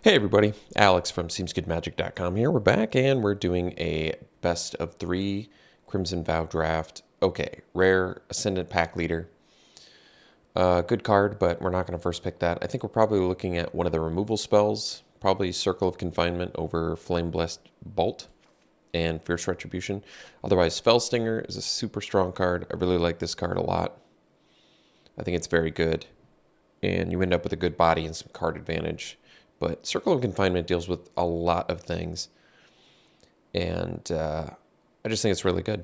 Hey everybody, Alex from SeemsGoodMagic.com here. We're back and we're doing a best of 3 Crimson Vow draft. Okay, rare Ascendant Pack Leader. Good card, but we're not going to first pick that. I think we're probably looking at one of the removal spells, probably Circle of Confinement over Flame Blessed Bolt and Fierce Retribution. Otherwise, Fellstinger is a super strong card. I really like this card a lot. I think it's very good. And you end up with a good body and some card advantage. But Circle of Confinement deals with a lot of things. And I just think it's really good.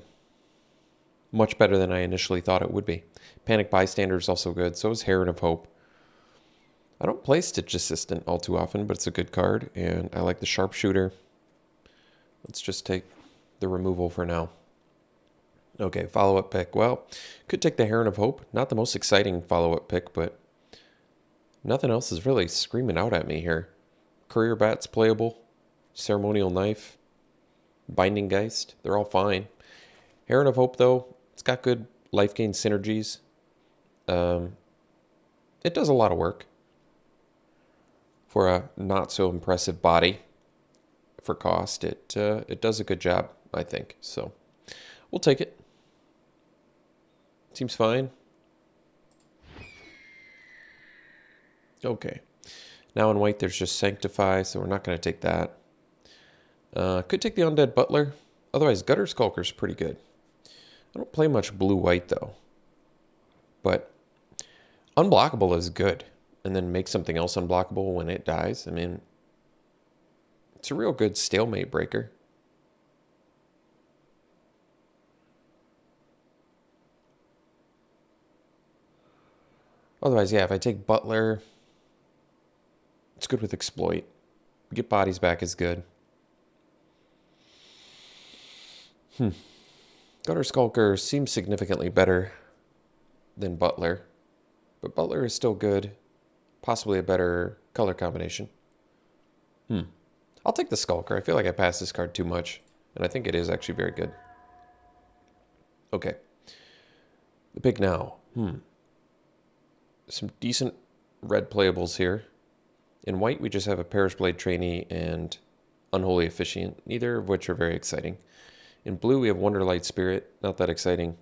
Much better than I initially thought it would be. Panic Bystander is also good. So is Heron of Hope. I don't play Stitch Assistant all too often, but it's a good card. And I like the Sharpshooter. Let's just take the removal for now. Okay, follow-up pick. Well, could take the Heron of Hope. Not the most exciting follow-up pick, but nothing else is really screaming out at me here. Courier Bat's playable. Ceremonial Knife. Binding Geist. They're all fine. Heron of Hope, though, it's got good life gain synergies. It does a lot of work for a not so impressive body. For cost, it does a good job, I think. So we'll take it. Seems fine. Okay. Now in white, there's just Sanctify, so we're not going to take that. Could take the Undead Butler. Otherwise, Gutter Skulker's pretty good. I don't play much blue-white, though. But unblockable is good. And then make something else unblockable when it dies. I mean, it's a real good stalemate breaker. Otherwise, yeah, if I take Butler, it's good with Exploit. Get bodies back is good. Gutter Skulker seems significantly better than Butler. But Butler is still good. Possibly a better color combination. I'll take the Skulker. I feel like I passed this card too much. And I think it is actually very good. Okay. The pick now. Some decent red playables here. In white, we just have a Perish Blade Trainee and Unholy Officiant, neither of which are very exciting. In blue, we have Wonderlight Spirit, not that exciting.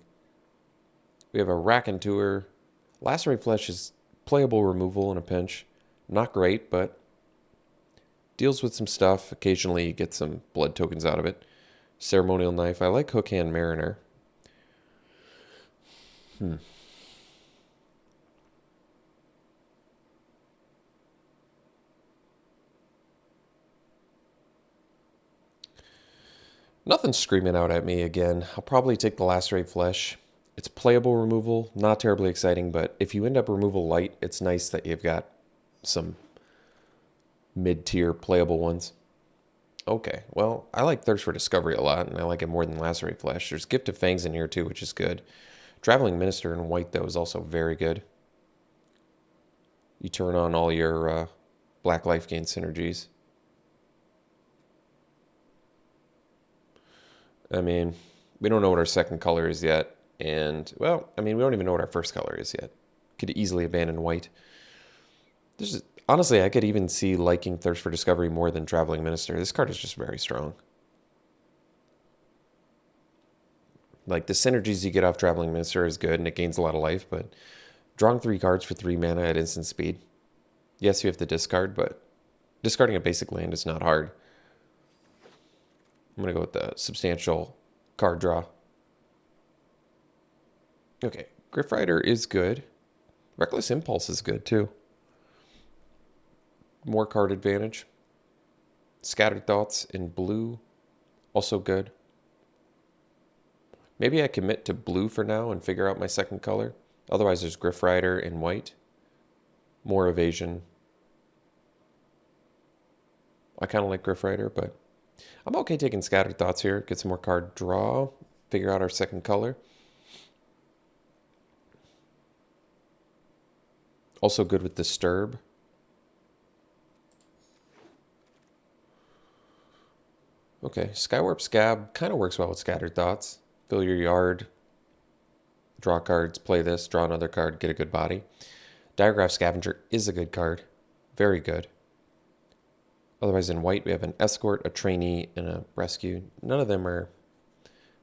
We have a Raconteur. Lacerate Flesh is playable removal in a pinch. Not great, but deals with some stuff. Occasionally, you get some blood tokens out of it. Ceremonial Knife. I like Hookhand Mariner. Nothing's screaming out at me again. I'll probably take the Lacerate Flesh. It's playable removal, not terribly exciting, but if you end up removal light, it's nice that you've got some mid-tier playable ones. Okay, well, I like Thirst for Discovery a lot, and I like it more than Lacerate Flesh. There's Gift of Fangs in here too, which is good. Traveling Minister in white, though, is also very good. You turn on all your black life gain synergies. I mean, we don't know what our second color is yet. And, well, I mean, we don't even know what our first color is yet. Could easily abandon white. Honestly, I could even see liking Thirst for Discovery more than Traveling Minister. This card is just very strong. Like, the synergies you get off Traveling Minister is good, and it gains a lot of life, but drawing 3 cards for 3 mana at instant speed. Yes, you have to discard, but discarding a basic land is not hard. I'm going to go with the substantial card draw. Okay, Griff Rider is good. Reckless Impulse is good, too. More card advantage. Scattered Thoughts in blue, also good. Maybe I commit to blue for now and figure out my second color. Otherwise, there's Griff Rider in white. More evasion. I kind of like Griff Rider, but I'm okay taking Scattered Thoughts here. Get some more card draw. Figure out our second color. Also good with Disturb. Okay, Skywarp Scab kind of works well with Scattered Thoughts. Fill your yard. Draw cards, play this, draw another card, get a good body. Diagraph Scavenger is a good card. Very good. Otherwise, in white, we have an escort, a trainee, and a rescue. None of them are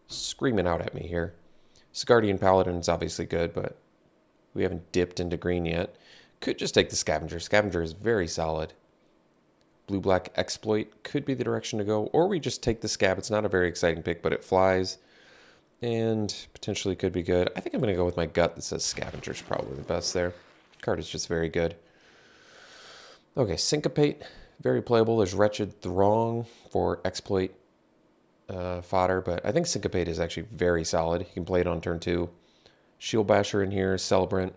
screaming out at me here. Guardian Paladin is obviously good, but we haven't dipped into green yet. Could just take the Scavenger. Scavenger is very solid. Blue-black Exploit could be the direction to go, or we just take the Scab. It's not a very exciting pick, but it flies and potentially could be good. I think I'm going to go with my gut that says Scavenger is probably the best there. Card is just very good. Okay, Syncopate, very playable. There's Wretched Throng for Exploit fodder, but I think Syncopate is actually very solid. You can play it on turn 2. Shield Basher in here, Celebrant.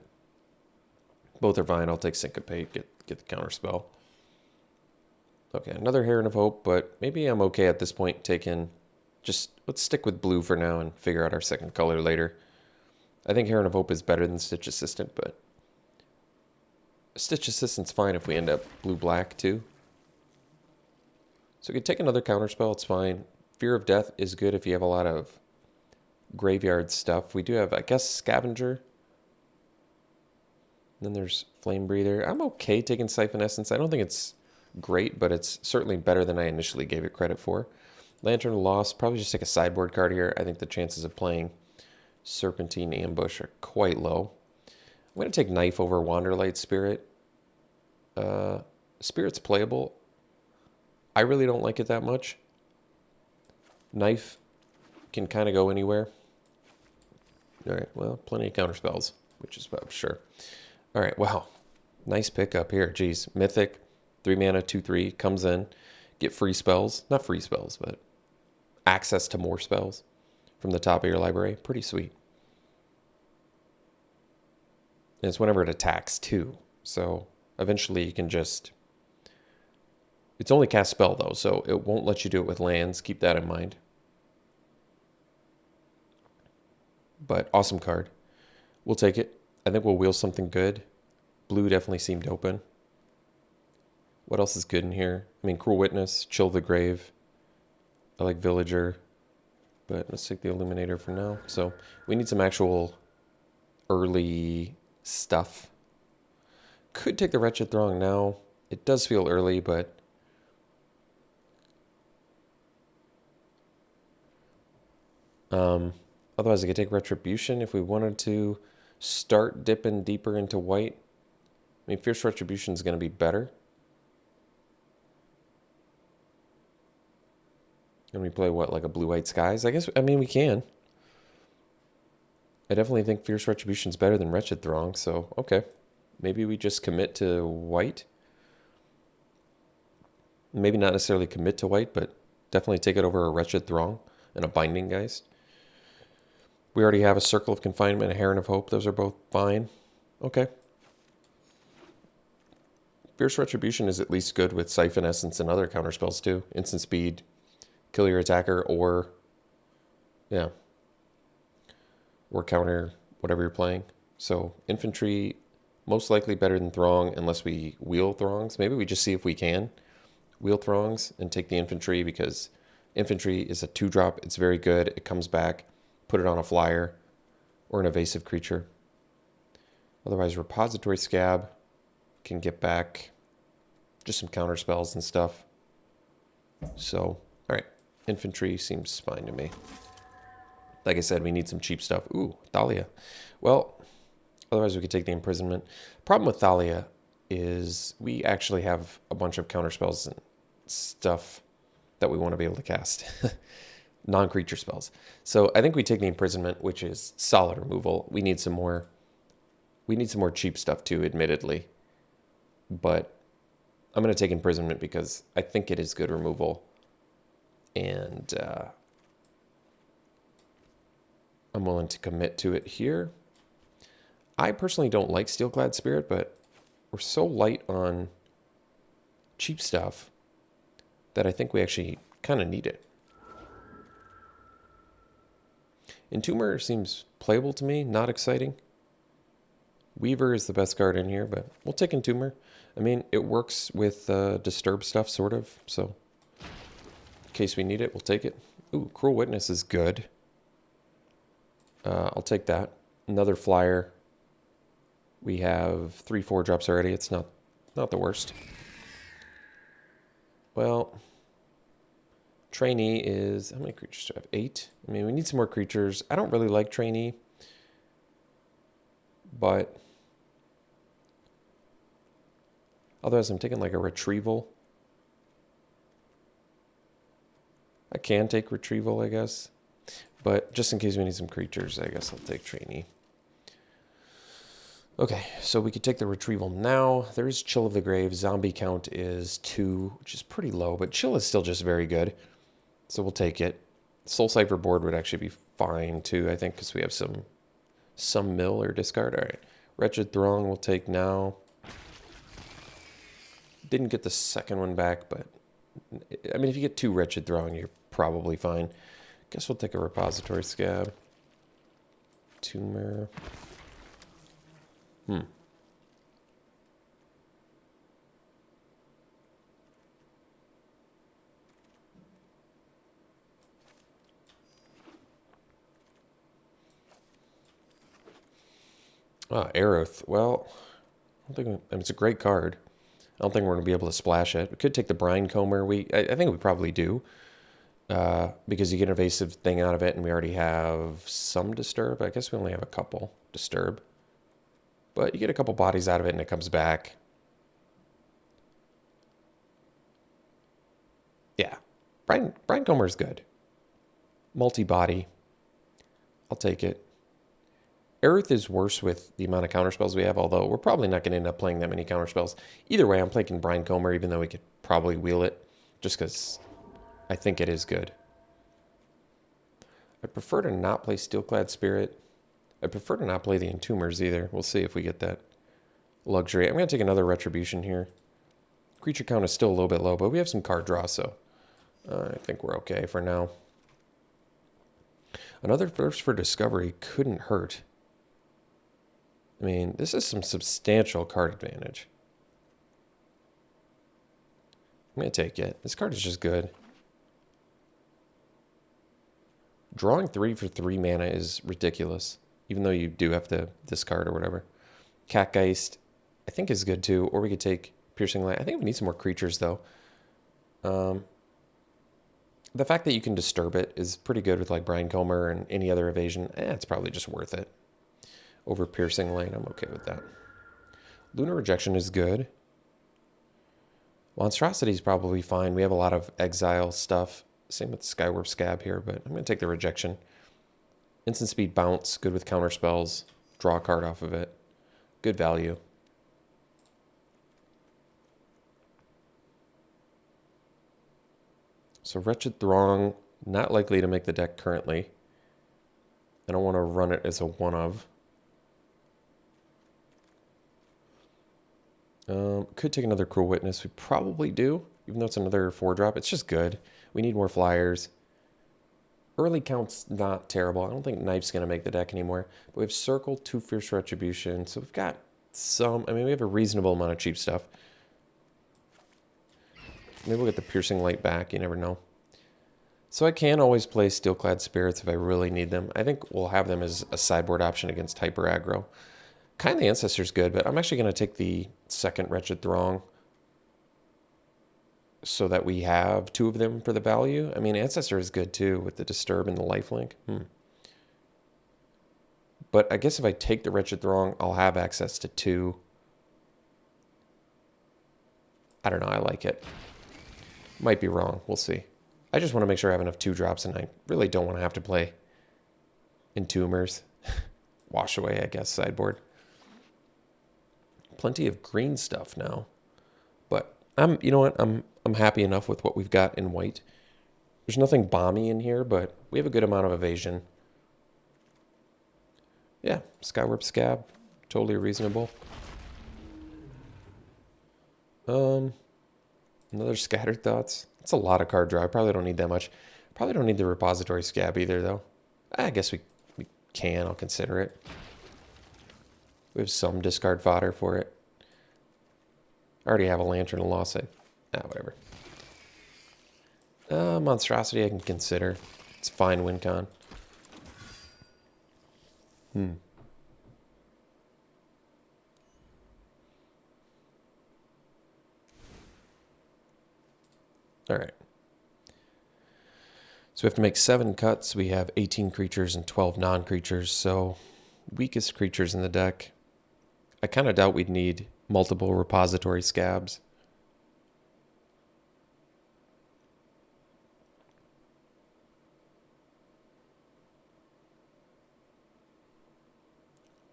Both are fine. I'll take Syncopate, get the counter spell. Okay, another Heron of Hope, but maybe I'm okay at this point taking... Just let's stick with blue for now and figure out our second color later. I think Heron of Hope is better than Stitch Assistant, but Stitch Assistant's fine if we end up blue-black too. So we could take another counterspell, it's fine. Fear of Death is good if you have a lot of graveyard stuff. We do have, I guess, Scavenger. And then there's Flame Breather. I'm okay taking Siphon Essence. I don't think it's great, but it's certainly better than I initially gave it credit for. Lantern Lost, probably just take a sideboard card here. I think the chances of playing Serpentine Ambush are quite low. I'm going to take Knife over Wanderlight Spirit. Spirit's playable. I really don't like it that much. Knife can kind of go anywhere. All right, well, plenty of counterspells, which is sure. All right, wow. Nice pickup here. Geez, Mythic, 3 mana, 2/3, comes in. Get free spells. Not free spells, but access to more spells from the top of your library. Pretty sweet. And it's whenever it attacks, too. So eventually you can just... It's only cast spell, though, so it won't let you do it with lands. Keep that in mind. But awesome card. We'll take it. I think we'll wheel something good. Blue definitely seemed open. What else is good in here? I mean, Cruel Witness, Chill the Grave. I like Villager. But let's take the Illuminator for now. So we need some actual early stuff. Could take the Wretched Throng now. It does feel early, but... otherwise, I could take Retribution if we wanted to start dipping deeper into white. I mean, Fierce Retribution is going to be better. And we play, what, like a Blue-White Skies? I mean, we can. I definitely think Fierce Retribution is better than Wretched Throng, so, okay. Maybe we just commit to white. Maybe not necessarily commit to white, but definitely take it over a Wretched Throng and a Binding Geist. We already have a Circle of Confinement, a Heron of Hope. Those are both fine. Okay. Fierce Retribution is at least good with Siphon Essence and other counterspells too. Instant speed, kill your attacker, or... yeah. Or counter whatever you're playing. So, Infantry, most likely better than Throng unless we wheel Throngs. Maybe we just see if we can wheel Throngs and take the Infantry, because Infantry is a 2-drop. It's very good. It comes back. Put it on a flyer or an evasive creature. Otherwise, Repository Scab can get back just some counter spells and stuff. So, all right. Infantry seems fine to me. Like I said, we need some cheap stuff. Ooh, Thalia. Well, otherwise we could take the Imprisonment. Problem with Thalia is we actually have a bunch of counter spells and stuff that we want to be able to cast. Non-creature spells. So I think we take the Imprisonment, which is solid removal. We need some more cheap stuff too, admittedly. But I'm going to take Imprisonment because I think it is good removal. And I'm willing to commit to it here. I personally don't like Steelclad Spirit, but we're so light on cheap stuff that I think we actually kind of need it. Entomber seems playable to me, not exciting. Weaver is the best card in here, but we'll take Entomber. I mean, it works with Disturb stuff, sort of, so in case we need it, we'll take it. Ooh, Cruel Witness is good. I'll take that. Another flyer. We have 3/4 drops already. It's not the worst. Well, trainee is, how many creatures do I have? 8. I mean, we need some more creatures. I don't really like trainee, but otherwise I'm taking like a retrieval. I can take retrieval, I guess. But just in case we need some creatures, I guess I'll take trainee. Okay, so we could take the retrieval now. There is Chill of the Grave. Zombie count is 2, which is pretty low, but Chill is still just very good. So we'll take it. Soul Cipher board would actually be fine too, I think, because we have some mill or discard. All right. Wretched Throng we'll take now. Didn't get the second one back, but I mean, if you get 2 Wretched Throng, you're probably fine. Guess we'll take a Repository Scab. Tumor. Ah, Aeroth. Well, I don't think I mean, it's a great card. I don't think we're going to be able to splash it. We could take the Brine Comber. I think we probably do. Because you get an evasive thing out of it, and we already have some Disturb. I guess we only have a couple Disturb. But you get a couple bodies out of it, and it comes back. Yeah. Brine Comber is good. Multi-body. I'll take it. Aerith is worse with the amount of counterspells we have, although we're probably not going to end up playing that many counterspells. Either way, I'm taking Brine Comber, even though we could probably wheel it, just because I think it is good. I prefer to not play Steelclad Spirit. I prefer to not play the Entombers either. We'll see if we get that luxury. I'm going to take another Retribution here. Creature count is still a little bit low, but we have some card draw, so I think we're okay for now. Another Thirst for Discovery couldn't hurt. I mean, this is some substantial card advantage. I'm going to take it. This card is just good. Drawing 3 for 3 mana is ridiculous, even though you do have to discard or whatever. Catgeist, I think, is good too, or we could take Piercing Light. I think we need some more creatures, though. The fact that you can disturb it is pretty good with like Brine Comber and any other evasion. It's probably just worth it. Over Piercing Light, I'm okay with that. Lunar Rejection is good. Monstrosity is probably fine. We have a lot of exile stuff. Same with Skywarp Scab here, but I'm going to take the Rejection. Instant Speed Bounce, good with counter spells. Draw a card off of it. Good value. So Wretched Throng, not likely to make the deck currently. I don't want to run it as a one-of. Could take another Cruel Witness. We probably do, even though it's another 4-drop. It's just good. We need more flyers. Early count's not terrible. I don't think Knife's going to make the deck anymore. But we have Circle, 2 Fierce Retribution. So we've got some... I mean, we have a reasonable amount of cheap stuff. Maybe we'll get the Piercing Light back. You never know. So I can always play Steelclad Spirits if I really need them. I think we'll have them as a sideboard option against Hyper Aggro. Kindly Ancestor's good, but I'm actually going to take the second Wretched Throng so that we have 2 of them for the value. I mean, Ancestor is good too with the Disturb and the Lifelink. But I guess if I take the Wretched Throng, I'll have access to 2. I don't know. I like it. Might be wrong. We'll see. I just want to make sure I have enough 2-drops, and I really don't want to have to play Entombers. Wash away, I guess, sideboard. Plenty of green stuff now. But you know what? I'm happy enough with what we've got in white. There's nothing bomby in here, but we have a good amount of evasion. Yeah, Skywarp Scab, totally reasonable. Another Scattered Thoughts. That's a lot of card draw. I probably don't need that much. Probably don't need the Repository Scab either, though. I guess we can. I'll consider it. We have some discard fodder for it. I already have a Lantern of Lost. Whatever. Monstrosity I can consider. It's fine win con. All right. So we have to make 7 cuts. We have 18 creatures and 12 non-creatures. So weakest creatures in the deck. I kind of doubt we'd need multiple repository scabs.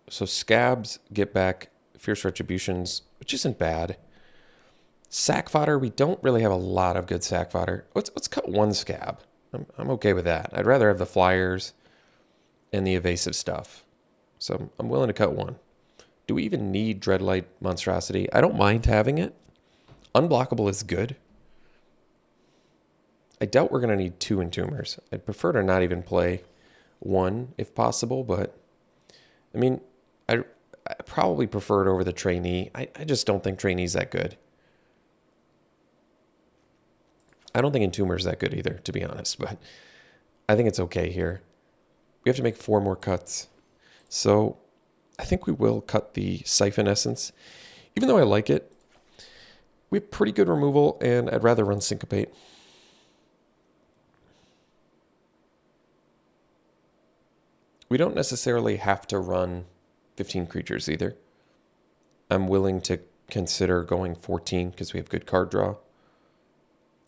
So scabs get back Fierce Retributions, which isn't bad. Sack fodder, we don't really have a lot of good sack fodder. Let's cut 1 scab. I'm okay with that. I'd rather have the flyers and the evasive stuff. So I'm willing to cut 1. Do we even need Dreadlight Monstrosity? I don't mind having it. Unblockable is good. I doubt we're going to need 2 Entombers. I'd prefer to not even play 1 if possible, but I mean, I probably prefer it over the Trainee. I just don't think Trainee's that good. I don't think Entomber's that good either, to be honest, but I think it's okay here. We have to make 4 more cuts. So I think we will cut the Siphon Essence. Even though I like it, we have pretty good removal, and I'd rather run Syncopate. We don't necessarily have to run 15 creatures either. I'm willing to consider going 14 because we have good card draw.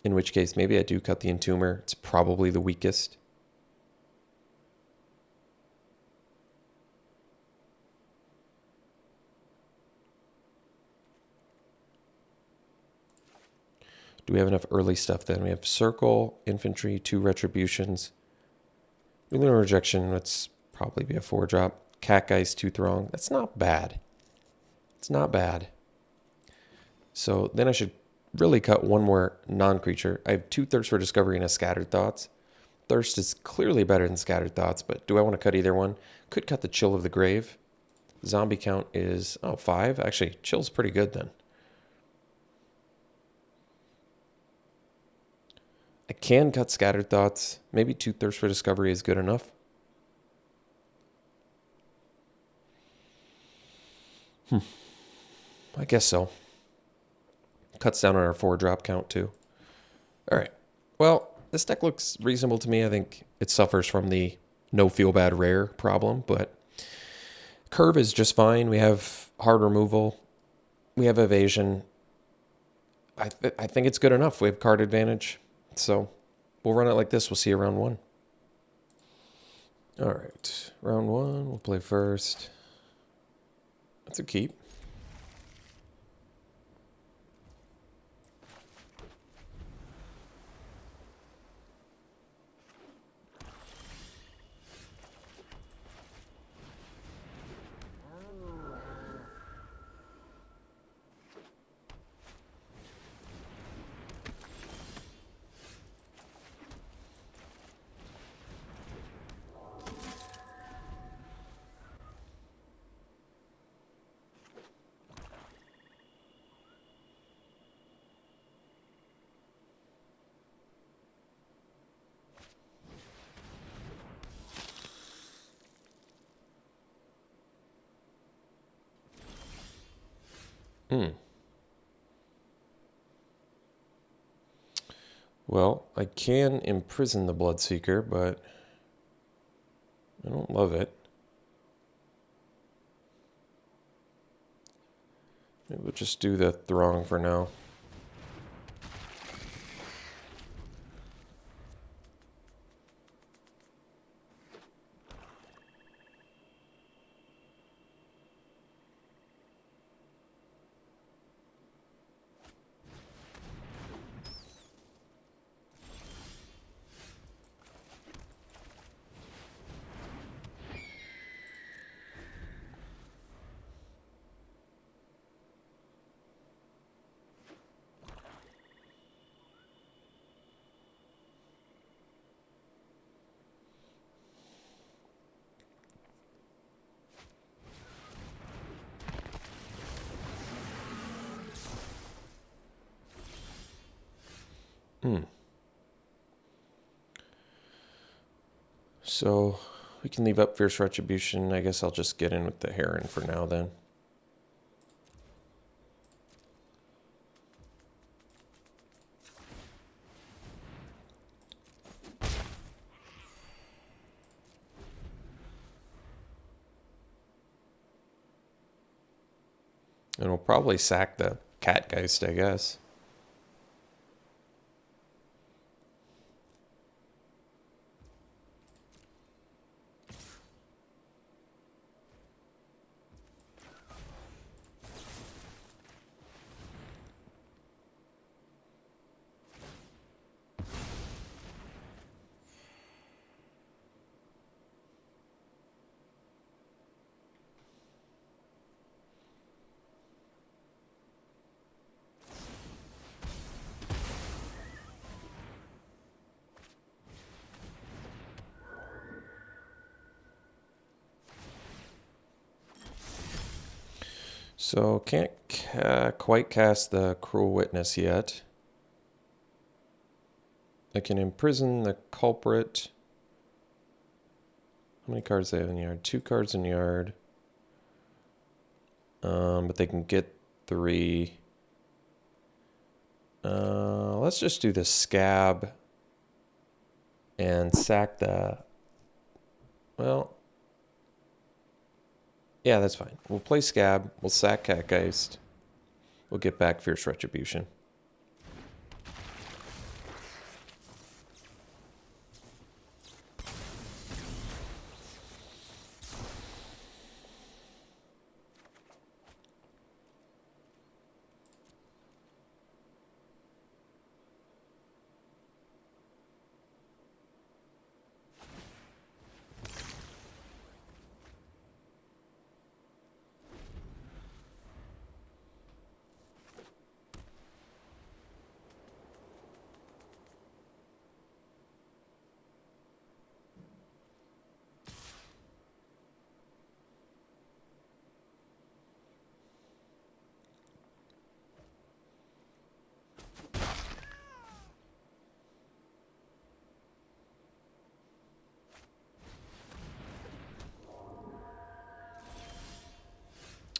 In which case, maybe I do cut the Entomber. It's probably the weakest. Do we have enough early stuff then? We have Circle, Infantry, 2 Retributions. Lunar Rejection, let's probably be a 4-drop. Catgeist, 2 Throng. That's not bad. It's not bad. So then I should really cut 1 more non-creature. I have 2 Thirst for Discovery and a Scattered Thoughts. Thirst is clearly better than Scattered Thoughts, but do I want to cut either one? Could cut the Chill of the Grave. Zombie count is, 5. Actually, Chill's pretty good then. I can cut Scattered Thoughts. Maybe 2 Thirst for Discovery is good enough. I guess so. Cuts down on our 4-drop count too. All right. Well, this deck looks reasonable to me. I think it suffers from the no feel bad rare problem, but curve is just fine. We have hard removal. We have evasion. I think it's good enough. We have card advantage. So we'll run it like this. We'll see you round 1. All right. Round 1, we'll play first. That's a keep. Well, I can imprison the Bloodseeker, but I don't love it. Maybe we'll just do the Throng for now. So we can leave up Fierce Retribution. I guess I'll just get in with the Heron for now then. And we'll probably sack the Catgeist, I guess. So can't quite cast the Cruel Witness yet. I can imprison the culprit. How many cards do they have in the yard? 2 cards in the yard. But they can get 3. Let's just do the Scab and sack the... Well... Yeah, that's fine. We'll play Scab. We'll sack Catgeist. We'll get back Fierce Retribution.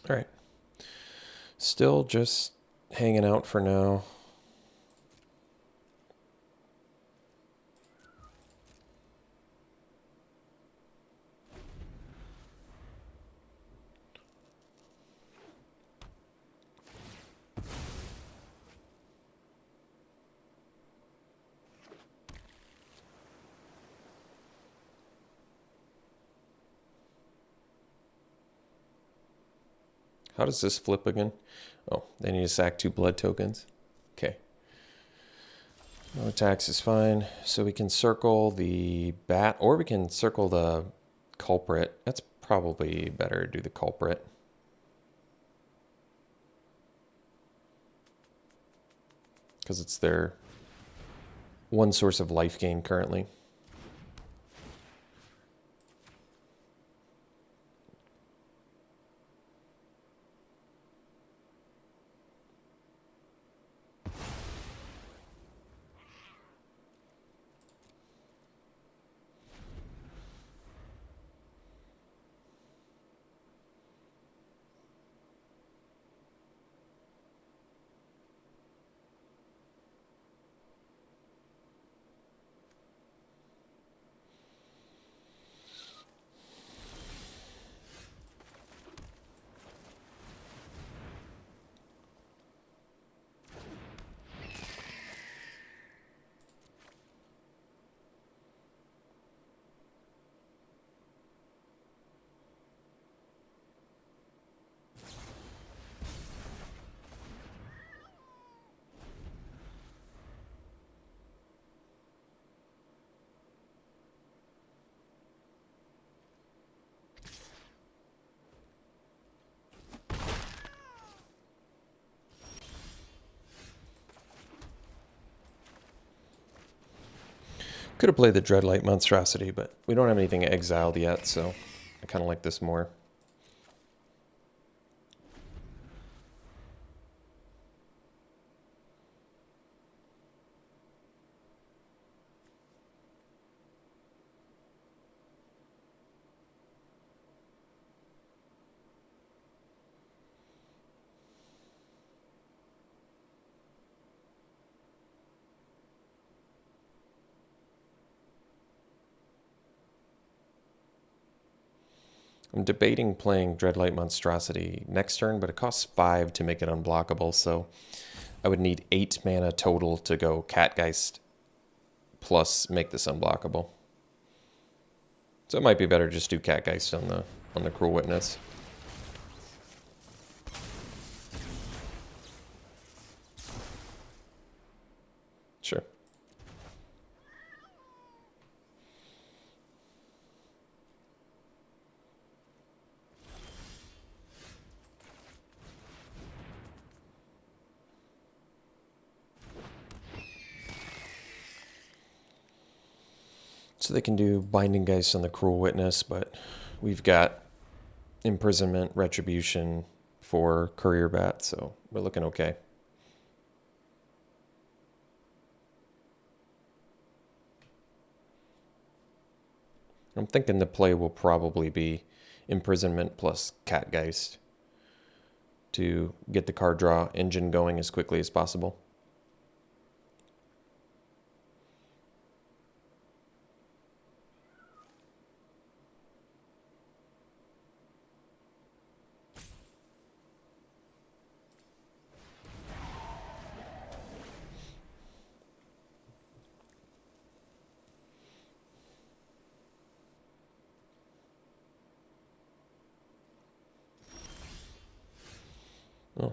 All right. Still just hanging out for now. How does this flip again? Oh, they need to sack 2 blood tokens. Okay. No attacks is fine. So we can circle the bat, or we can circle the culprit. That's probably better to do the culprit. Because it's their one source of life gain currently. Could have played the Dreadlight Monstrosity, but we don't have anything exiled yet, so I kind of like this more. I'm debating playing Dreadlight Monstrosity next turn, but it costs 5 to make it unblockable, so I would need 8 mana total to go Catgeist plus make this unblockable. So it might be better just do Catgeist on the Cruel Witness. Sure. So they can do Binding Geist on the Cruel Witness, but we've got Imprisonment, Retribution for Courier Bat, so we're looking okay. I'm thinking the play will probably be Imprisonment plus Catgeist to get the card draw engine going as quickly as possible. Oh.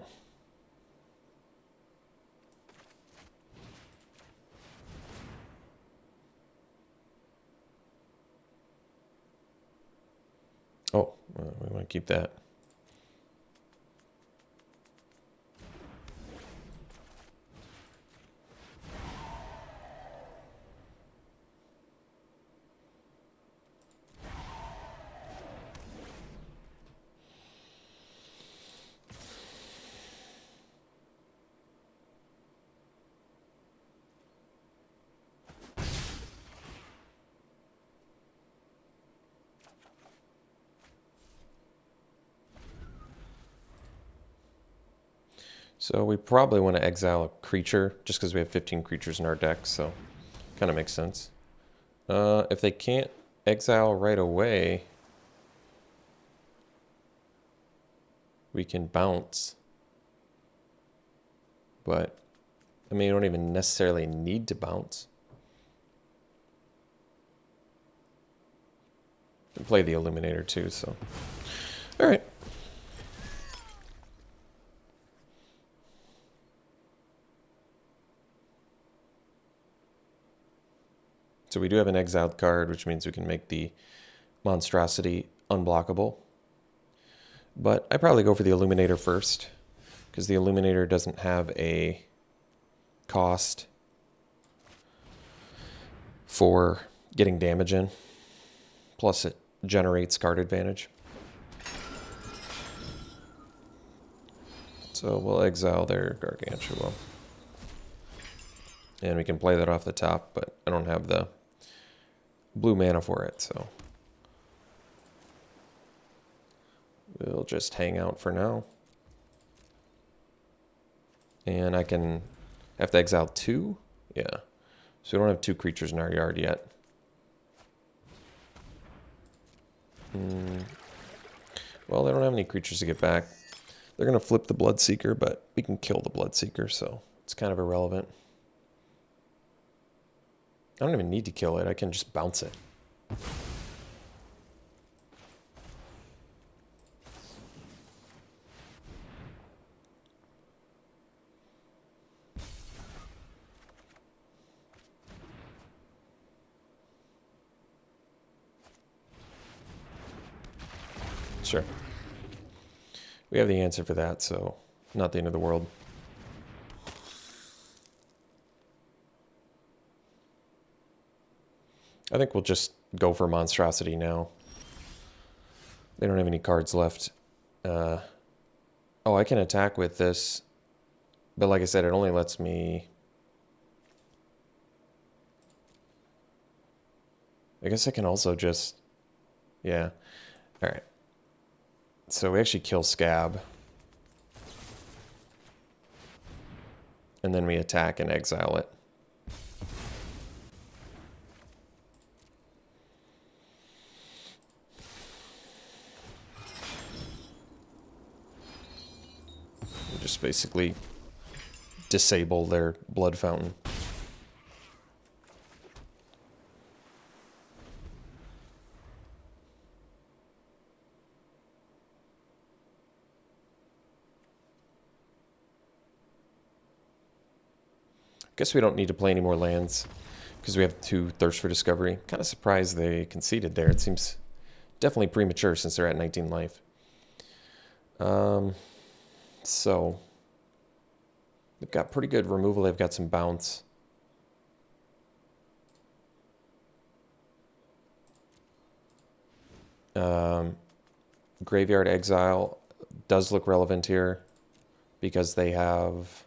Oh, we want to keep that. So we probably want to exile a creature just because we have 15 creatures in our deck, so kind of makes sense. If they can't exile right away, we can bounce. But, I mean, you don't even necessarily need to bounce. You can play the Illuminator too, so. All right. So we do have an exiled card, which means we can make the Monstrosity unblockable. But I probably go for the Illuminator first, because the Illuminator doesn't have a cost for getting damage in. Plus it generates card advantage. So we'll exile their Gargantua. And we can play that off the top, but I don't have the blue mana for it, so we'll just hang out for now. And I can have to exile 2? Yeah. So we don't have 2 creatures in our yard yet. Well, they don't have any creatures to get back. They're going to flip the Bloodseeker, but we can kill the Bloodseeker, so it's kind of irrelevant. I don't even need to kill it. I can just bounce it. Sure. We have the answer for that, so not the end of the world. I think we'll just go for Monstrosity now. They don't have any cards left. Oh, I can attack with this. But like I said, it only lets me... I guess I can also just... Yeah. Alright. So we actually kill Scab. And then we attack and exile it. just basically disable their blood fountain. Guess we don't need to play any more lands because we have 2 Thirst for Discovery. Kind of surprised they conceded there. It seems definitely premature since they're at 19 life. So they've got pretty good removal. They've got some bounce. Graveyard Exile does look relevant here because they have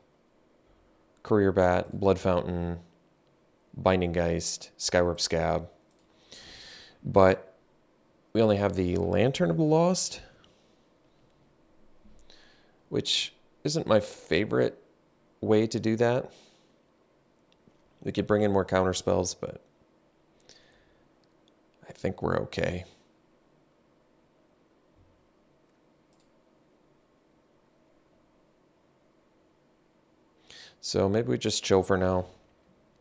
Career Bat, Blood Fountain, Binding Geist, Skywarp Scab. But we only have the Lantern of the Lost, which isn't my favorite way to do that. We could bring in more counter spells, but I think we're okay. So maybe we just chill for now.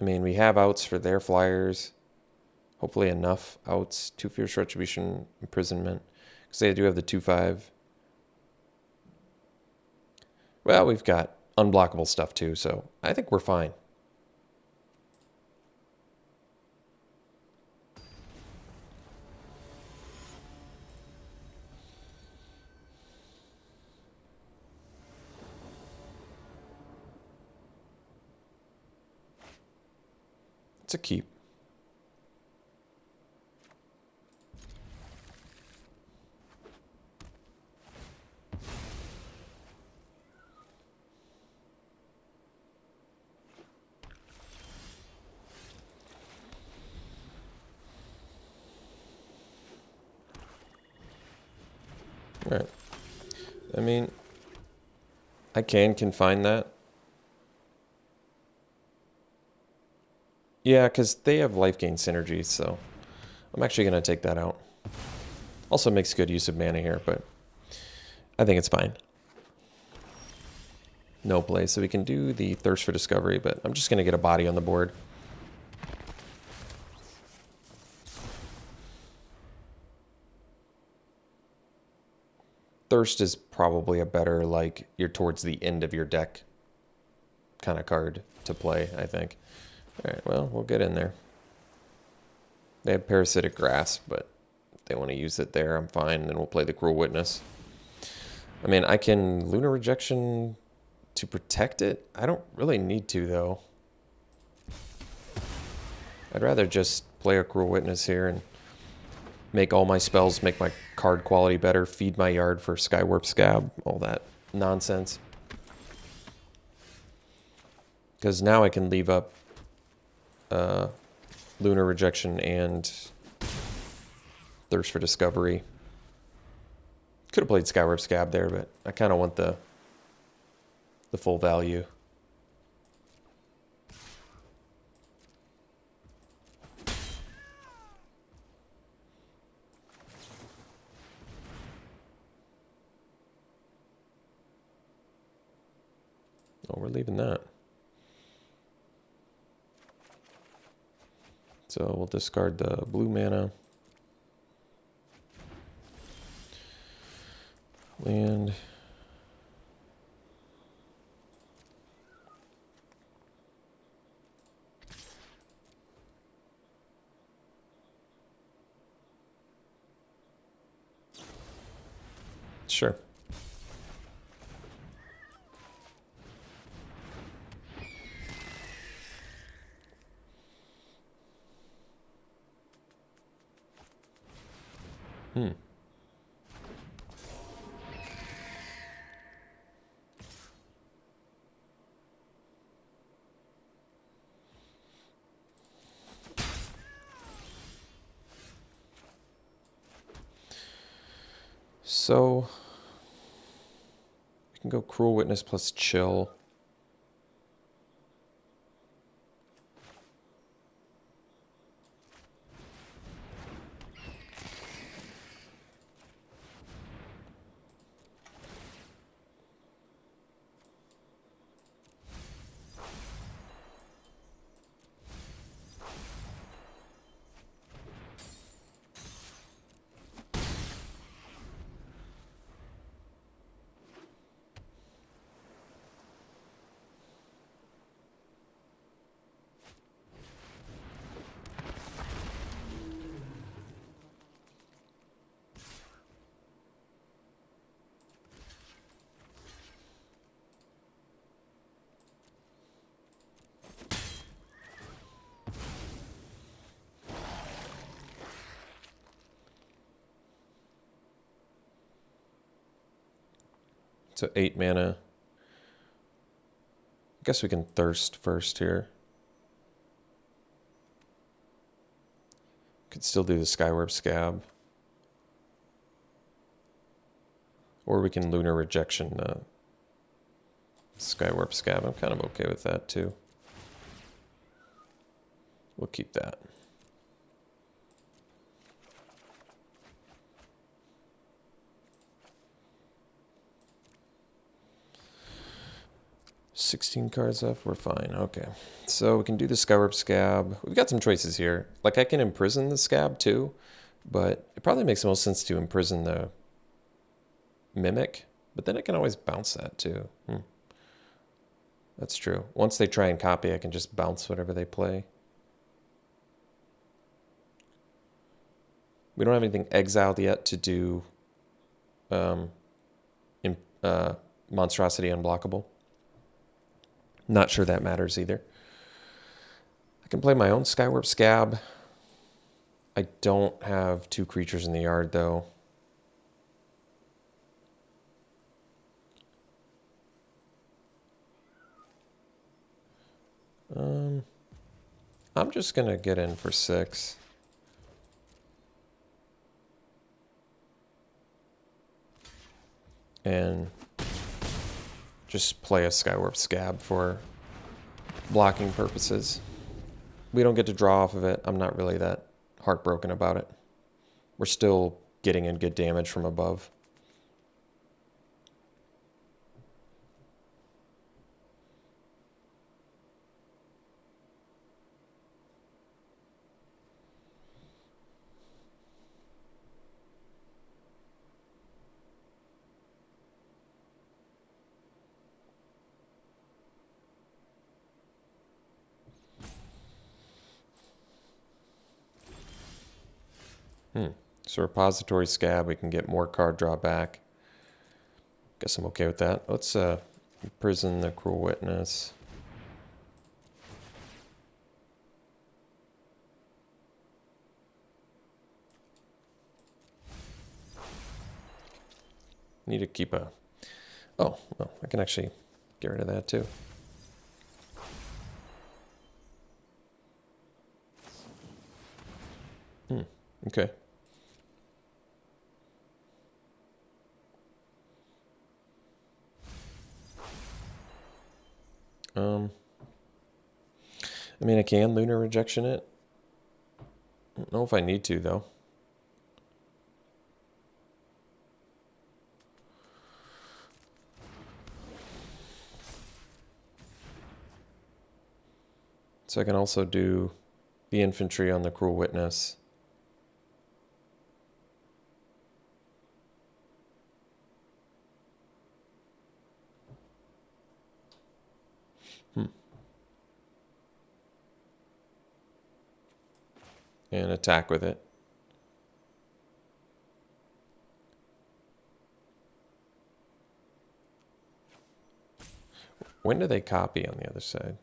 I mean, we have outs for their flyers. Hopefully enough outs. 2 Fierce Retribution, Imprisonment. Because they do have the 2/5. Well, we've got unblockable stuff too, so I think we're fine. It's a keep. All right. I mean, I can confine that. Yeah, because they have life gain synergy, so I'm actually going to take that out. Also makes good use of mana here, but I think it's fine. No play, so we can do the Thirst for Discovery, but I'm just going to get a body on the board. Thirst is probably a better, like, you're towards the end of your deck kind of card to play, I think. All right, well, we'll get in there. They have Parasitic Grasp, but if they want to use it there, I'm fine. And then we'll play the Cruel Witness. I mean, I can Lunar Rejection to protect it. I don't really need to, though. I'd rather just play a Cruel Witness here and make all my spells, make my card quality better, feed my yard for Skywarp Scab, all that nonsense. Because now I can leave up Lunar Rejection and Thirst for Discovery. Could have played Skywarp Scab there, but I kind of want the full value. Oh, we're leaving that. So we'll discard the blue mana. Land. Sure. So we can go Cruel Witness plus Chill. So 8 mana. I guess we can thirst first here. Could still do the Skywarp Scab. Or we can Lunar Rejection Skywarp Scab. I'm kind of okay with that too. We'll keep that. $16 cards left, we're fine. Okay, so we can do the Skywarp Scab. We've got some choices here. Like I can imprison the Scab too, but it probably makes the most sense to imprison the Mimic, but then I can always bounce that too. That's true. Once they try and copy, I can just bounce whatever they play. We don't have anything exiled yet to do Monstrosity Unblockable. Not sure that matters either. I can play my own Skywarp Scab. I don't have 2 creatures in the yard, though. I'm just going to get in for 6. And just play a Skywarp Scab for blocking purposes. We don't get to draw off of it. I'm not really that heartbroken about it. We're still getting in good damage from above. So Repository Scab, we can get more card draw back. Guess I'm okay with that. Let's imprison the Cruel Witness. Need to keep a... Oh, well, I can actually get rid of that too. Okay. I mean, I can Lunar Rejection it. I don't know if I need to, though. So I can also do the Infantry on the Cruel Witness. And attack with it. When do they copy on the other side?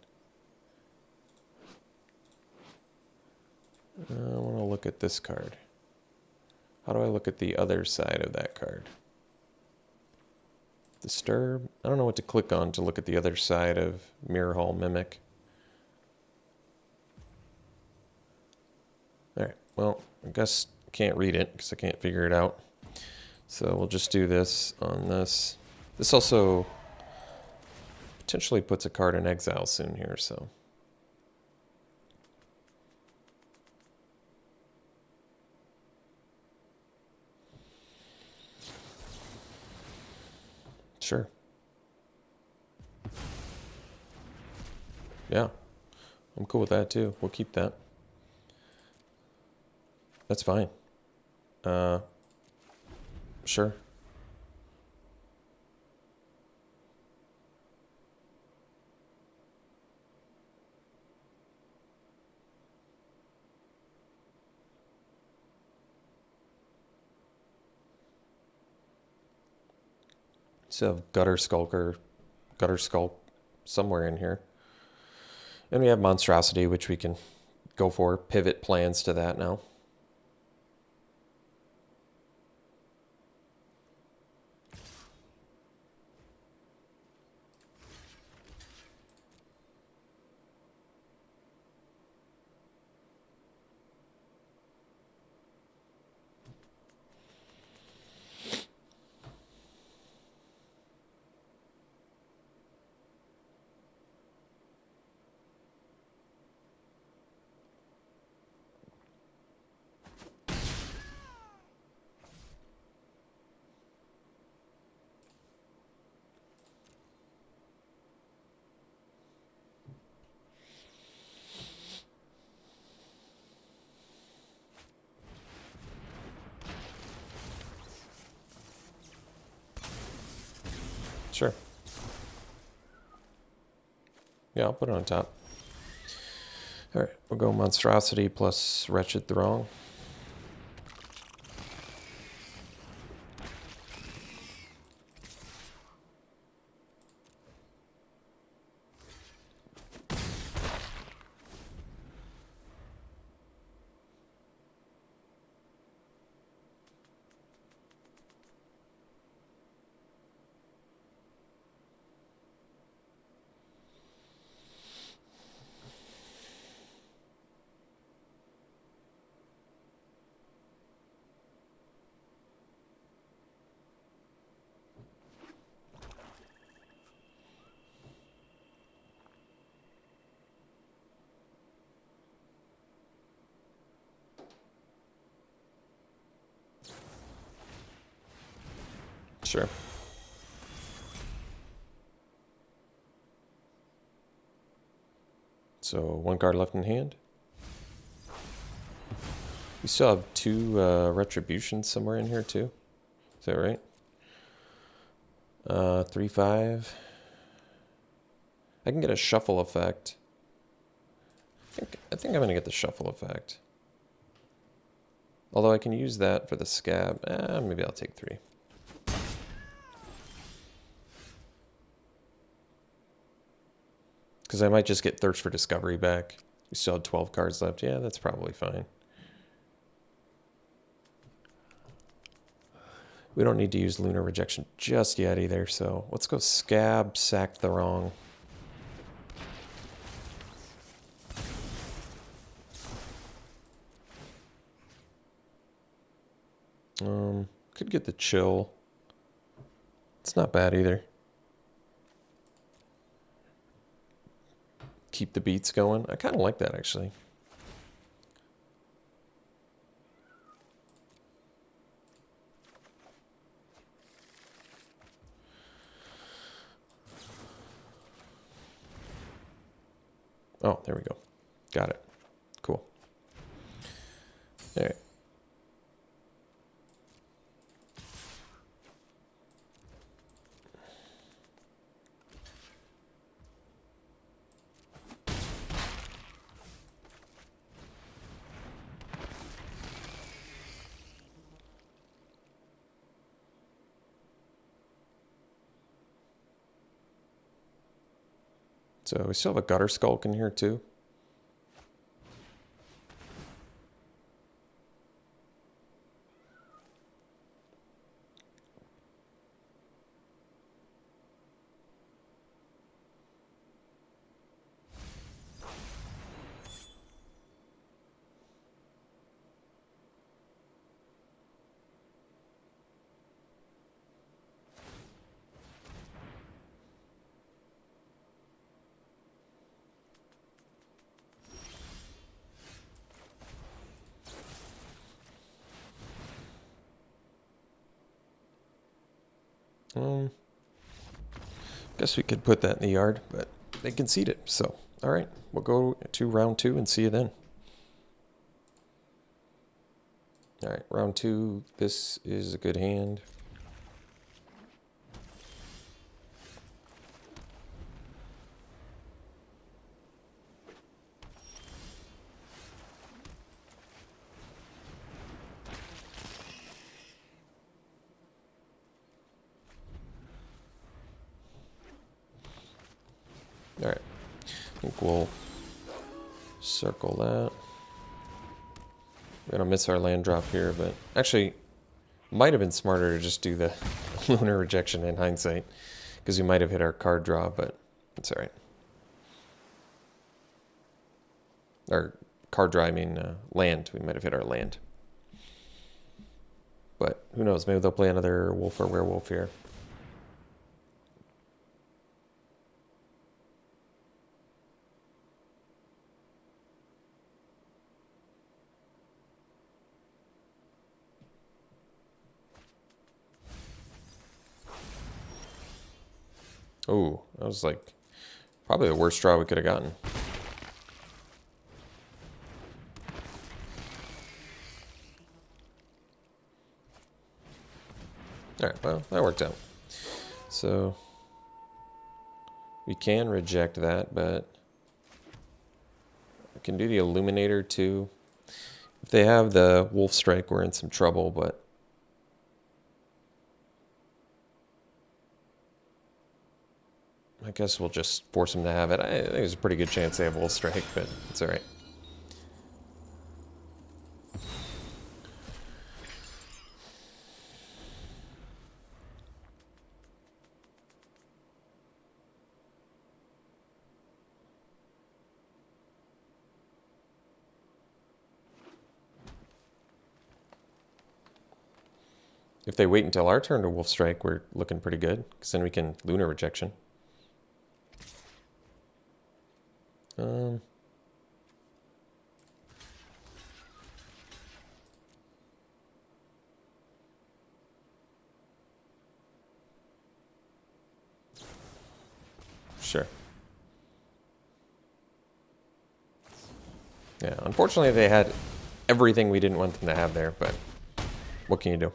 I want to look at this card. How do I look at the other side of that card? Disturb? I don't know what to click on to look at the other side of Mirror Hall Mimic. Alright, well, I guess I can't read it because I can't figure it out. So we'll just do this on this. This also potentially puts a card in exile soon here, so. Sure. Yeah, I'm cool with that too. We'll keep that. That's fine. Sure. So Gutter Skulker, Gutter Skulk somewhere in here. And we have Monstrosity, which we can go for. Pivot plans to that now. Sure. Yeah, I'll put it on top. All right, we'll go Monstrosity plus Wretched Throng. Sure. So 1 card left in hand. We still have 2 Retributions somewhere in here too. Is that right? 3/5. I can get a shuffle effect. I think I'm gonna get the shuffle effect. Although I can use that for the scab. Maybe I'll take 3. Because I might just get Thirst for Discovery back. We still have 12 cards left. Yeah, that's probably fine. We don't need to use Lunar Rejection just yet either, so let's go Scab, Sack the Wrong. Could get the Chill. It's not bad either. Keep the beats going. I kind of like that actually. Oh, there we go. Got it. Cool. All right. So we still have a Gutter Skulk in here too. Guess we could put that in the yard, but they concede it. So, all right, we'll go to round 2 and see you then. All right, round 2. This is a good hand. All right, I think we'll circle that. We're gonna miss our land drop here, but actually, might have been smarter to just do the Lunar Rejection in hindsight, because we might have hit our card draw, but it's all right. Our card draw, I mean land. We might have hit our land. But who knows? Maybe they'll play another wolf or werewolf here. Oh, that was like probably the worst draw we could have gotten. All right, well, that worked out. So We can reject that, but we can do the Illuminator too. If they have the Wolf Strike, we're in some trouble, but I guess we'll just force them to have it. I think there's a pretty good chance they have Wolf Strike, but it's all right. If they wait until our turn to Wolf Strike, we're looking pretty good, because then we can Lunar Rejection. Sure. Yeah, unfortunately they had everything we didn't want them to have there, but what can you do?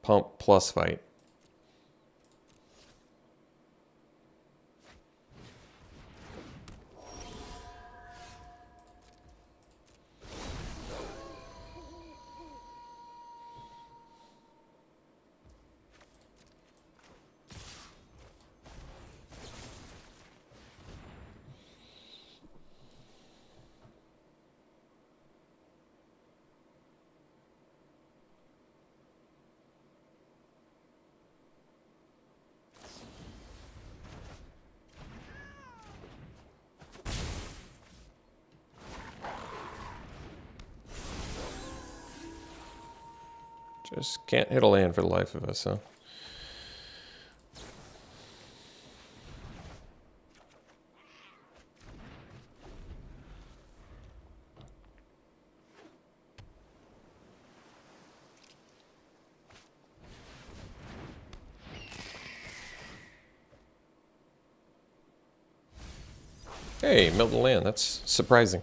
Pump plus fight. Just can't hit a land for the life of us, huh? Hey, Milton Land, that's surprising.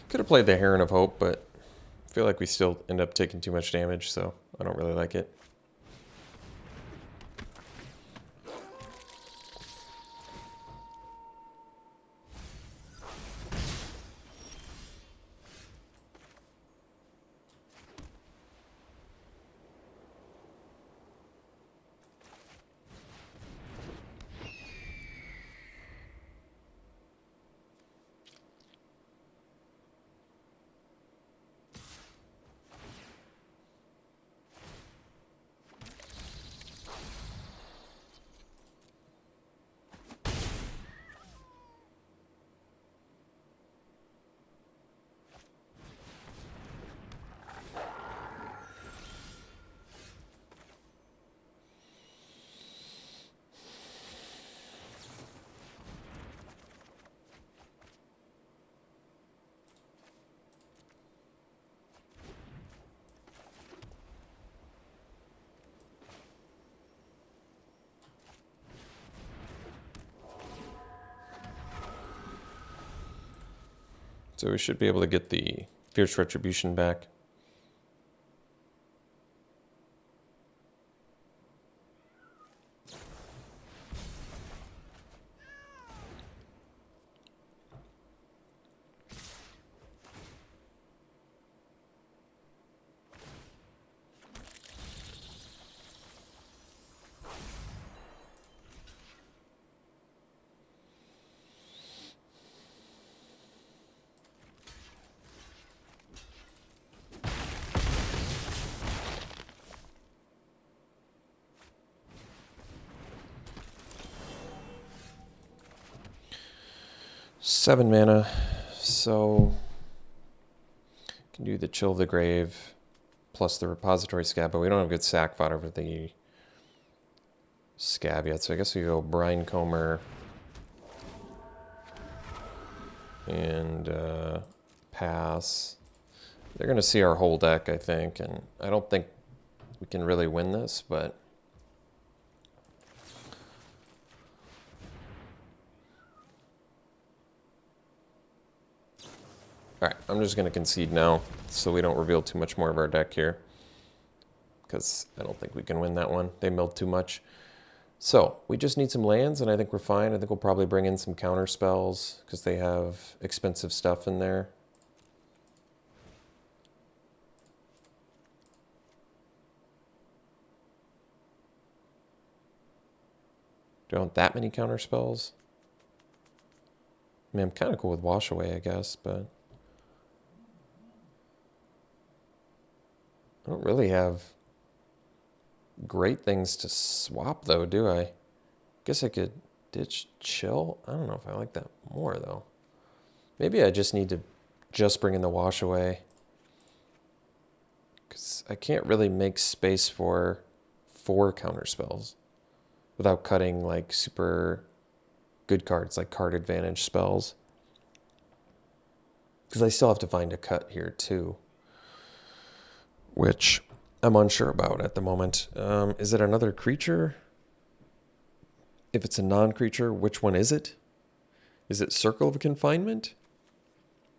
Could have played the Heron of Hope, but I feel like we still end up taking too much damage, so I don't really like it. So we should be able to get the Fierce Retribution back. Seven mana, so can do the Chill of the Grave plus the Repository Scab, but we don't have good sack fodder for the Scab yet, so I guess we go Brine Comber and pass. They're going to see our whole deck, I think, and I don't think we can really win this, but Alright, I'm just going to concede now so we don't reveal too much more of our deck here. Because I don't think we can win that one. They milled too much. So, we just need some lands, and I think we're fine. I think we'll probably bring in some counter spells, because they have expensive stuff in there. Do I want that many counter spells? I mean, I'm kind of cool with Wash Away, I guess, but... I don't really have great things to swap, though, do I? Guess I could ditch Chill. I don't know if I like that more, though. Maybe I just need to just bring in the Wash Away. Because I can't really make space for 4 counter spells without cutting, like, super good cards, like card advantage spells. Because I still have to find a cut here, too. Which I'm unsure about at the moment. Is it another creature? If it's a non-creature, which one is it? Is it Circle of Confinement?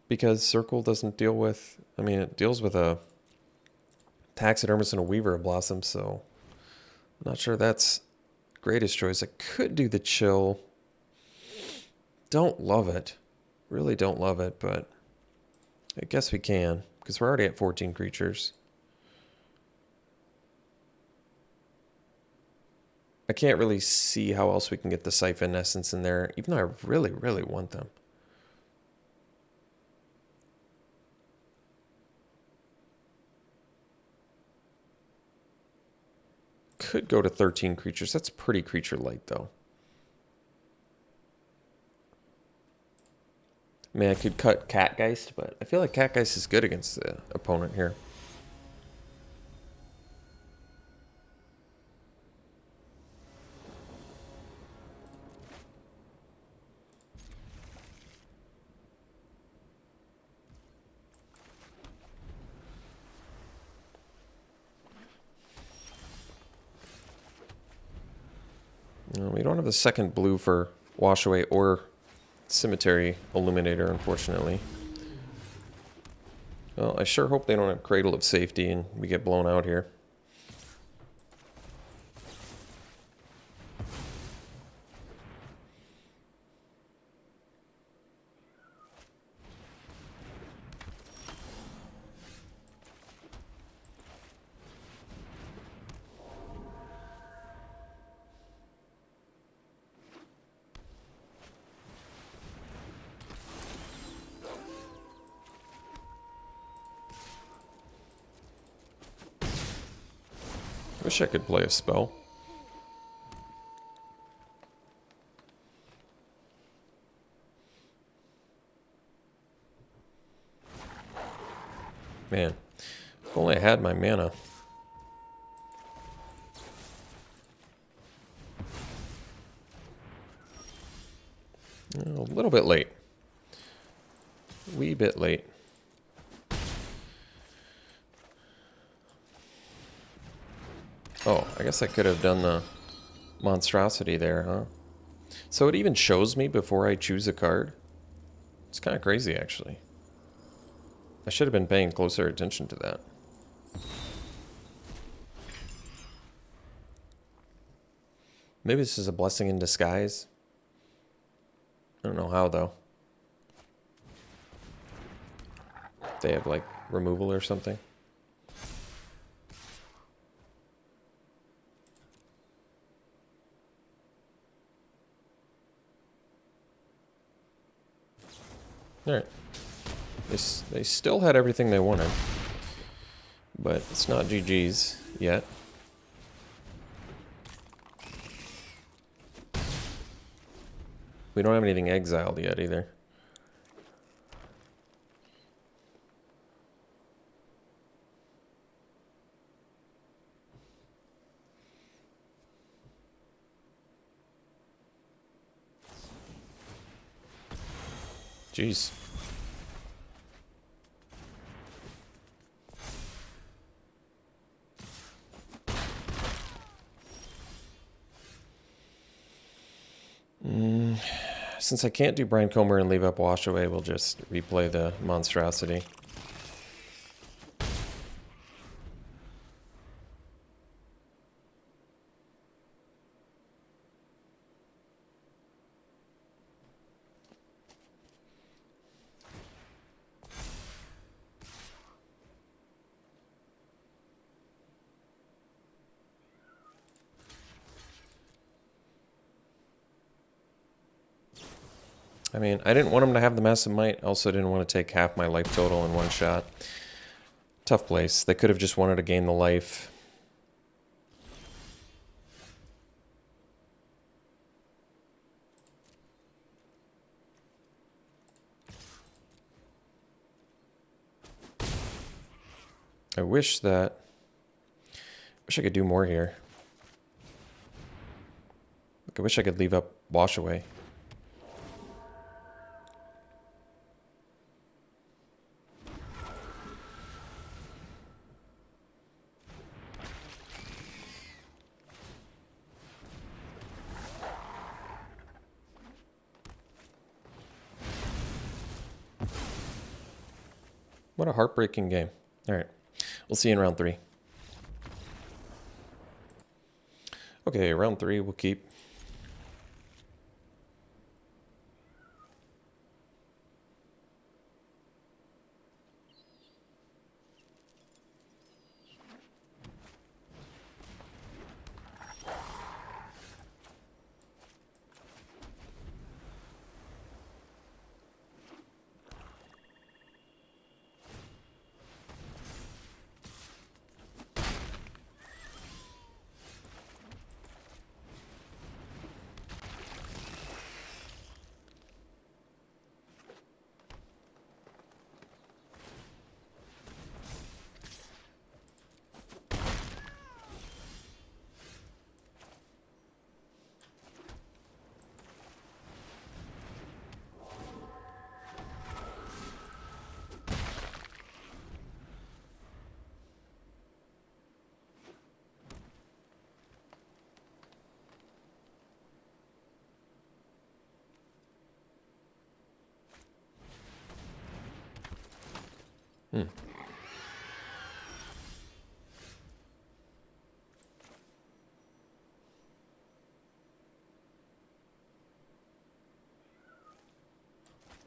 Because Circle doesn't deal with... I mean, it deals with a Taxidermist and a Weaver of Blossom, so... I'm not sure that's greatest choice. I could do the Chill. Don't love it. Really don't love it, but... I guess we can, because we're already at 14 creatures. I can't really see how else we can get the Siphon Essence in there, even though I really, really want them. Could go to 13 creatures. That's pretty creature light, though. I mean, I could cut Catgeist, but I feel like Catgeist is good against the opponent here. No, we don't have the second blue for Wash Away or Cemetery Illuminator, unfortunately. Well, I sure hope they don't have Cradle of Safety and we get blown out here. Wish I could play a spell. Man, if only I had my mana. A little bit late. Wee bit late. Oh, I guess I could have done the monstrosity there, huh? So it even shows me before I choose a card? It's kind of crazy, actually. I should have been paying closer attention to that. Maybe this is a blessing in disguise. I don't know how, though. They have, like, removal or something. Alright. They still had everything they wanted. But it's not GG's yet. We don't have anything exiled yet either. Jeez. Since I can't do Brine Comber and leave up Wash Away, we'll just replay the monstrosity. I mean, I didn't want him to have the Massive Might. Also didn't want to take half my life total in one shot. Tough place. They could have just wanted to gain the life. I wish I could do more here. Like, I wish I could leave up Wash Away. What a heartbreaking game. All right. We'll see you in round 3. Okay, round 3 we'll keep.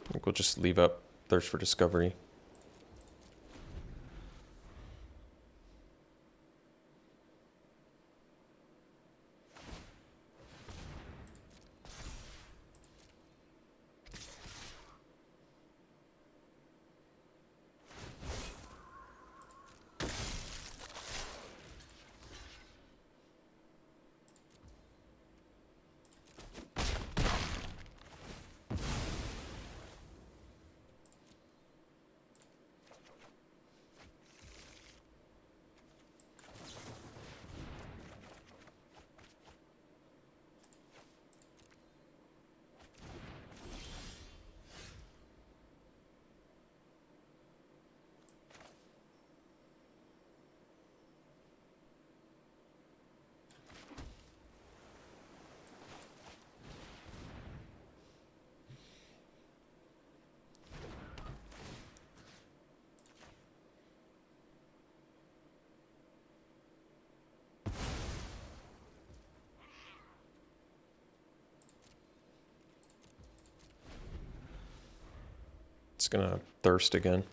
I think we'll just leave up Thirst for Discovery. It's gonna thirst again.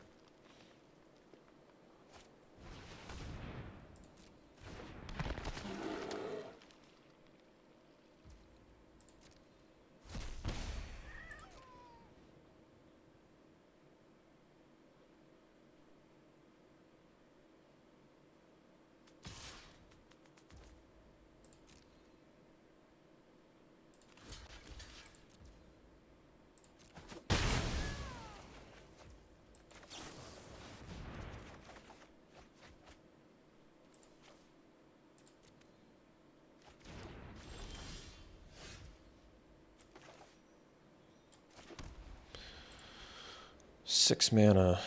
Six mana.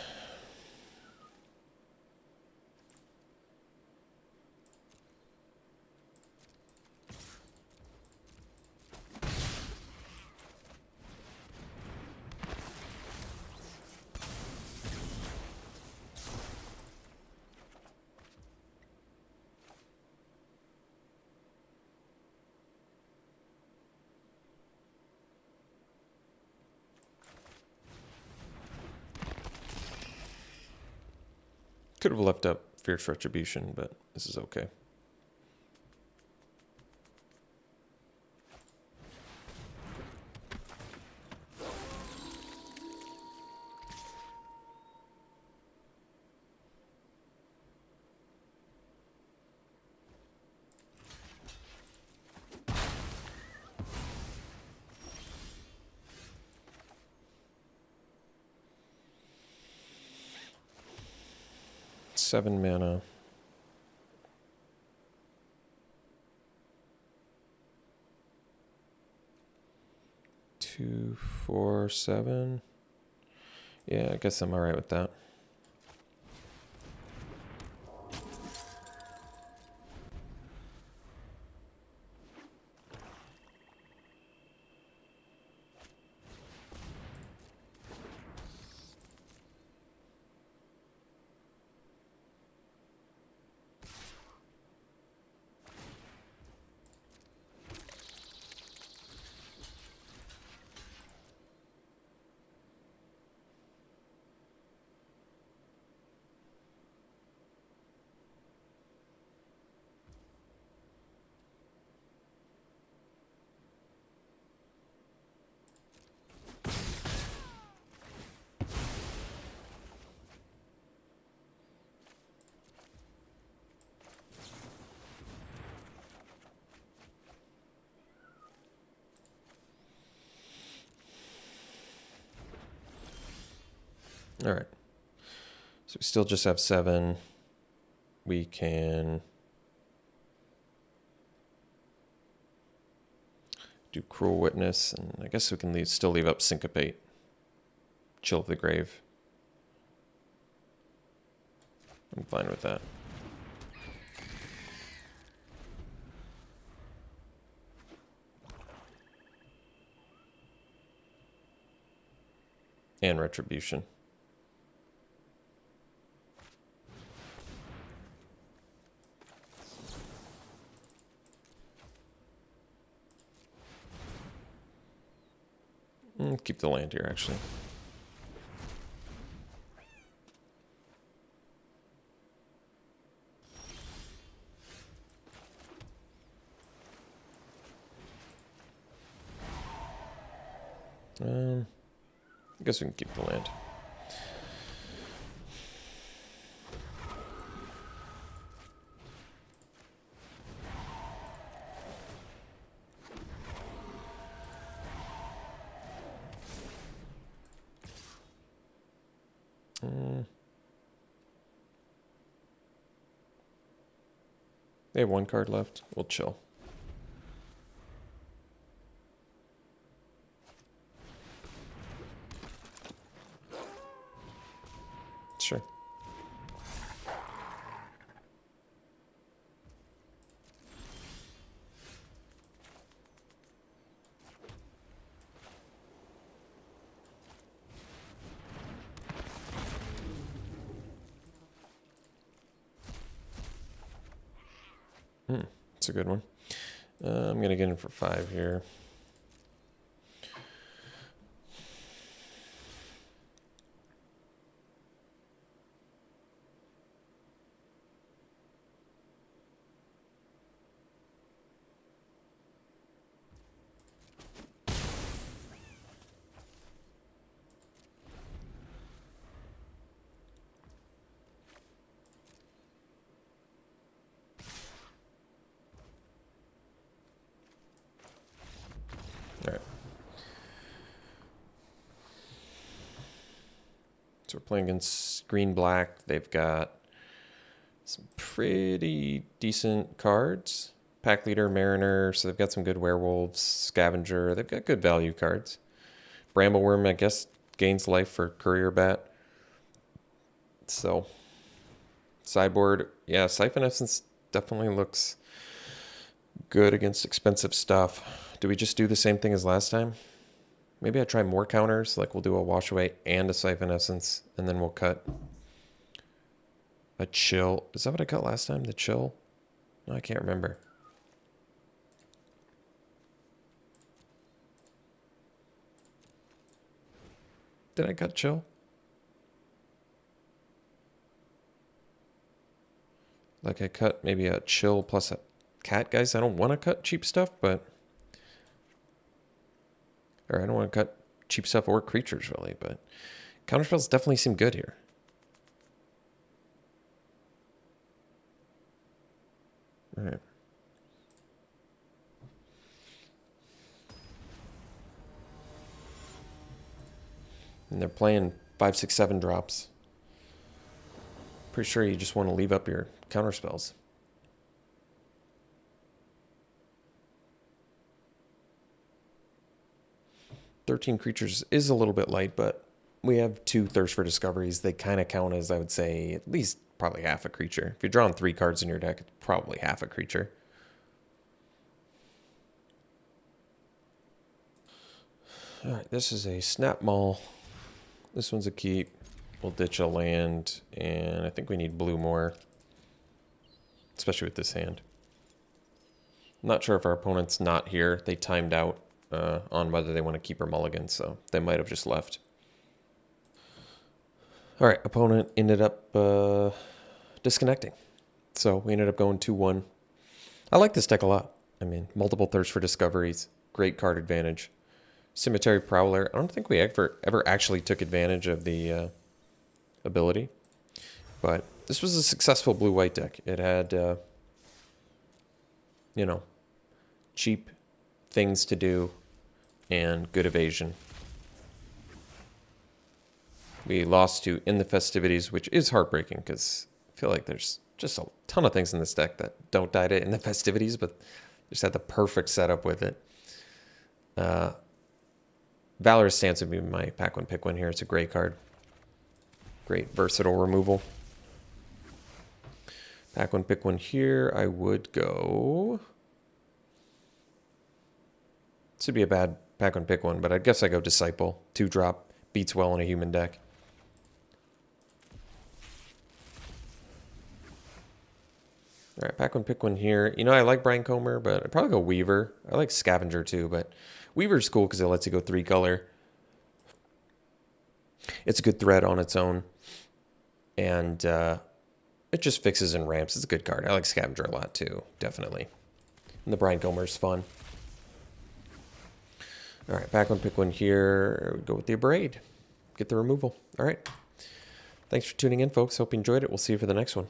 Could have left up Fierce Retribution, but this is okay. Seven mana. 2, 4, 7. Yeah, I guess I'm alright with that. All right. So we still just have 7. We can do Cruel Witness, and I guess we can still leave up Syncopate. Chill of the Grave. I'm fine with that. And Retribution. Keep the land here, actually. I guess we can keep the land. They have 1 card left. We'll chill. Sure. It's a good one. I'm going to get in for 5 here. All right. So we're playing against green-black. They've got some pretty decent cards. Pack Leader, Mariner, so they've got some good Werewolves, Scavenger. They've got good value cards. Brambleworm, I guess, gains life for Courier Bat. So, sideboard, yeah, Siphon Essence definitely looks good against expensive stuff. Do we just do the same thing as last time? Maybe I try more counters, like we'll do a Wash Away and a Siphon Essence, and then we'll cut a Chill. Is that what I cut last time? The Chill? No, I can't remember. Did I cut Chill? Like I cut maybe a chill plus a cat, guys. I don't want to cut cheap stuff, but... Or I don't want to cut cheap stuff or creatures, really, but... Counterspells definitely seem good here. All right. And they're playing 5, 6, 7 drops. Pretty sure you just want to leave up your counterspells. "13 creatures is a little bit light, but we have 2 Thirst for Discoveries. They kind of count as, I would say, at least probably half a creature. If you're drawing 3 cards in your deck, it's probably half a creature. All right, this is a Snap Maul. This one's a keep. We'll ditch a land, and I think we need blue more, especially with this hand. I'm not sure if our opponent's not here. They timed out on whether they want to keep or mulligan, so they might have just left. All right, opponent ended up disconnecting. So we ended up going 2-1. I like this deck a lot. I mean, multiple Thirst for Discoveries, great card advantage. Cemetery Prowler. I don't think we ever actually took advantage of the ability. But this was a successful blue-white deck. It had, you know, cheap things to do and good evasion. We lost to In the Festivities, which is heartbreaking because I feel like there's just a ton of things in this deck that don't die to In the Festivities, but just had the perfect setup with it. Valorous Stance would be my pack one pick one here. It's a great card. Great versatile removal. Pack one pick one here. I would go... This would be a bad pack one pick one, but I guess I go Disciple. 2-drop. Beats well in a human deck. All right, pack one pick one here. You know, I like Brian Comer, but I'd probably go Weaver. I like Scavenger too, but Weaver's cool because it lets you go 3-color. It's a good threat on its own. And it just fixes and ramps. It's a good card. I like Scavenger a lot too, definitely. And the Brian Comer's fun. All right, back one, pick one here. Go with the Abrade. Get the removal. All right. Thanks for tuning in, folks. Hope you enjoyed it. We'll see you for the next one.